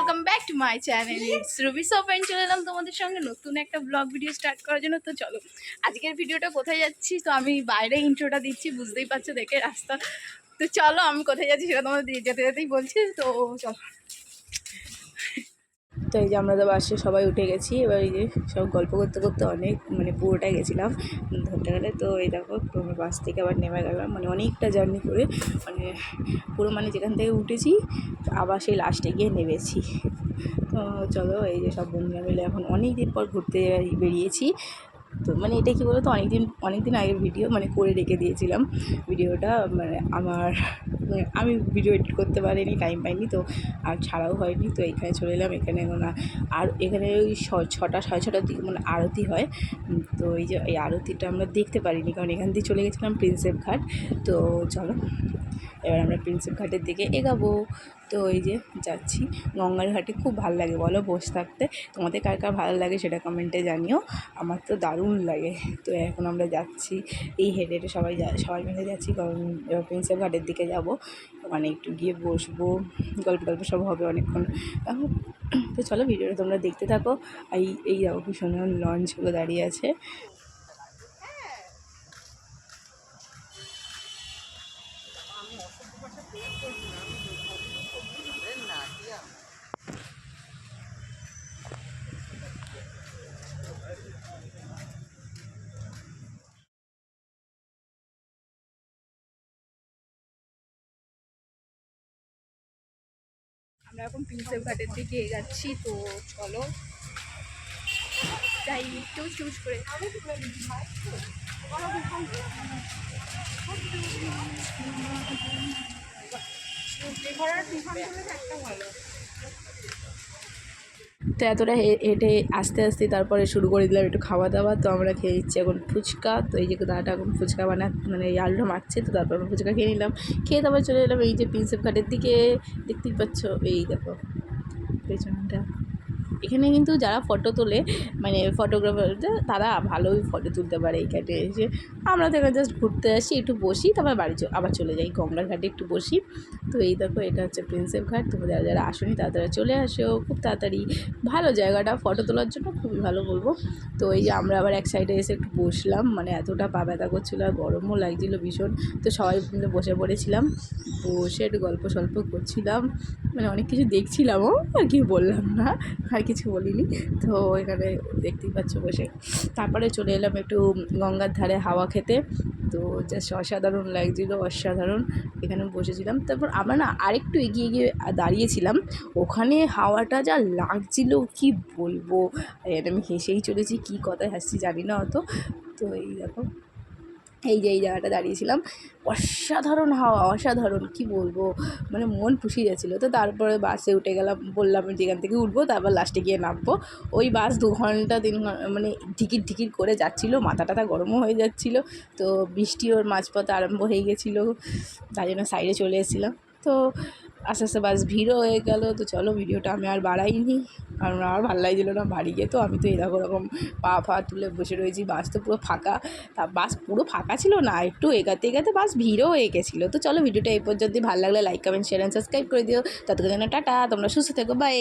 Welcome back to my channel it's Ruby সোফেন। চলে এলাম তোমাদের সঙ্গে নতুন একটা ব্লগ ভিডিও স্টার্ট করার জন্য। তো চলো আজকের ভিডিওটা কোথায় যাচ্ছি, তো আমি বাইরে ইন্ট্রোটা দিচ্ছি, বুঝতেই পারছো দেখে রাস্তা। তো চলো আমি কোথায় যাচ্ছি সেটা তোমাদের যেতে যেতেই বলছি। তো চলো, তো এই যে আমরা তো বাসে সবাই উঠে গেছি। এবার এই যে সব গল্প করতে করতে অনেক পুরোটাই গেছিলাম ধরতে গেলে। তো এই দেখো বাস থেকে আবার নেমে গেলাম, অনেকটা জার্নি করে পুরো যেখান থেকে উঠেছি আবার সেই লাস্টে গিয়ে নেমেছি। তো চলো এই যে সব বন্ধুরা মিলে এখন অনেক দিন পর ঘুরতে বেরিয়েছি। তো এটা কী বলো তো, অনেক দিন আগের ভিডিও করে রেখে দিয়েছিলাম ভিডিওটা। আমি ভিডিও এডিট করতে পারিনি, টাইম পাইনি, তো আর ছাড়াও হয়নি। তো এখানে চলে এলাম। এখানে আর এখানে ওই 6টা সাড়ে 6টার দিকে আরতি হয়। তো এই যে এই আরতিটা আমরা দেখতে পারিনি, কারণ এখান দিয়ে চলে গেছিলাম প্রিন্সেপ ঘাট। তো চলো এবার আমরা প্রিন্সেপ ঘাটের দিকে এগাবো। তো এই যে যাচ্ছি গঙ্গার ঘাটে। খুব ভালো লাগে বলো বসে থাকতে? তোমাদের কার কার ভালো লাগে সেটা কমেন্টে জানিও। আমার তো দারুণ লাগে। তো এখন আমরা যাচ্ছি এই হেঁটে হেঁটে সবাই মিলে যাচ্ছি, কারণ এবার প্রিন্সেপ ঘাটের দিকে যাব। একটু গিয়ে বসবো, গল্প সব হবে অনেকক্ষণ। তো চলো ভিডিওটা তোমরা দেখতে থাকো। এই যাবো কি সুন্দর লঞ্চগুলো দাঁড়িয়ে আছে। আমরা এখন প্রিন্সেপ ঘাটের দিকে এগাচ্ছি। তো চলো যাই, একটু চুজ করে তো এতটা হেঁটে আস্তে আস্তে তারপরে শুরু করে দিলাম একটু খাওয়া দাওয়া। তো আমরা খেয়ে নিচ্ছি এখন ফুচকা। তো এই যে দাদাটা এখন ফুচকা এই আলুটা মারছে। তো তারপর আমরা ফুচকা খেয়ে নিলাম। খেয়ে তারপর চলে এলাম এই যে প্রিন্সেপ ঘাটের দিকে। দেখতেই পাচ্ছ এই দেখো পেছনটা। এখানে কিন্তু যারা ফটো তোলে ফটোগ্রাফার, তারা ভালোই ফটো তুলতে পারে এই ঘাটে এসে। আমরা তো এখানে জাস্ট ঘুরতে আসি, একটু বসি, তারপর বাড়ি আবার চলে যাই গঙ্গার ঘাটে একটু বসি। তো এই দেখো এটা হচ্ছে প্রিন্সেপ ঘাট। তোমরা যারা আসোনি তারা চলে আসো খুব তাড়াতাড়ি। ভালো জায়গাটা ফটো তোলার জন্য, খুবই ভালো বলবো। তো এই যে আমরা আবার এক সাইডে এসে একটু বসলাম, এতটা পা ব্যথা করছিলো আর গরমও লাগছিলো ভীষণ। তো সবাই মিলে বসে পড়েছিলাম, বসে একটু গল্প সল্প করছিলাম, অনেক কিছু দেখছিলামও, আর কি বললাম না, আর কিছু বলিনি। তো এখানে দেখতেই পাচ্ছ বসে। তারপরে চলে এলাম একটু গঙ্গার ধারে হাওয়া খেতে। তো জাস্ট অসাধারণ লাগছিলো, অসাধারণ। এখানে বসেছিলাম। তারপর আমরা আরেকটু এগিয়ে গিয়ে দাঁড়িয়েছিলাম। ওখানে হাওয়াটা যা লাগছিল কি বলবো। আমি হেসেই চলেছি, কী কথায় হাসছি জানি না অত। তো এই দেখো এই যে এই জায়গাটা দাঁড়িয়েছিলাম, অসাধারণ হাওয়া, অসাধারণ কি বলবো, মন খুশি যাচ্ছিলো। তো তারপরে বাসে উঠে গেলাম, বললাম যেখান থেকে উঠবো তারপর লাস্টে গিয়ে নামবো। ওই বাস 2 ঘন্টা 3 ঘন্টা ঢিকির ঢিকির করে যাচ্ছিলো, মাথা টাথা গরমও হয়ে যাচ্ছিলো। তো বৃষ্টিও মাঝপথে আরম্ভ হয়ে গেছিলো, তাই জন্য সাইডে চলে এসেছিলাম। তো আস্তে আস্তে বাস ভিড়ও হয়ে গেল। তো চলো ভিডিওটা আমি আর বাড়াইনি, কারণ আর ভালো লাগছিলো না বাড়ি গিয়ে। তো আমি তো এরকম পা তুলে বসে রয়েছি। বাস তো পুরো ফাঁকা। তা বাস পুরো ফাঁকা ছিল না, একটু এগাতে এগাতে বাস ভিড়ও হয়ে গেছিলো। তো চলো ভিডিওটা এই পর্যন্তই। ভালো লাগলে like comment share and subscribe করে দিও। ততক্ষণ জন্য টাটা, তোমরা সুস্থ থেকো, বাই।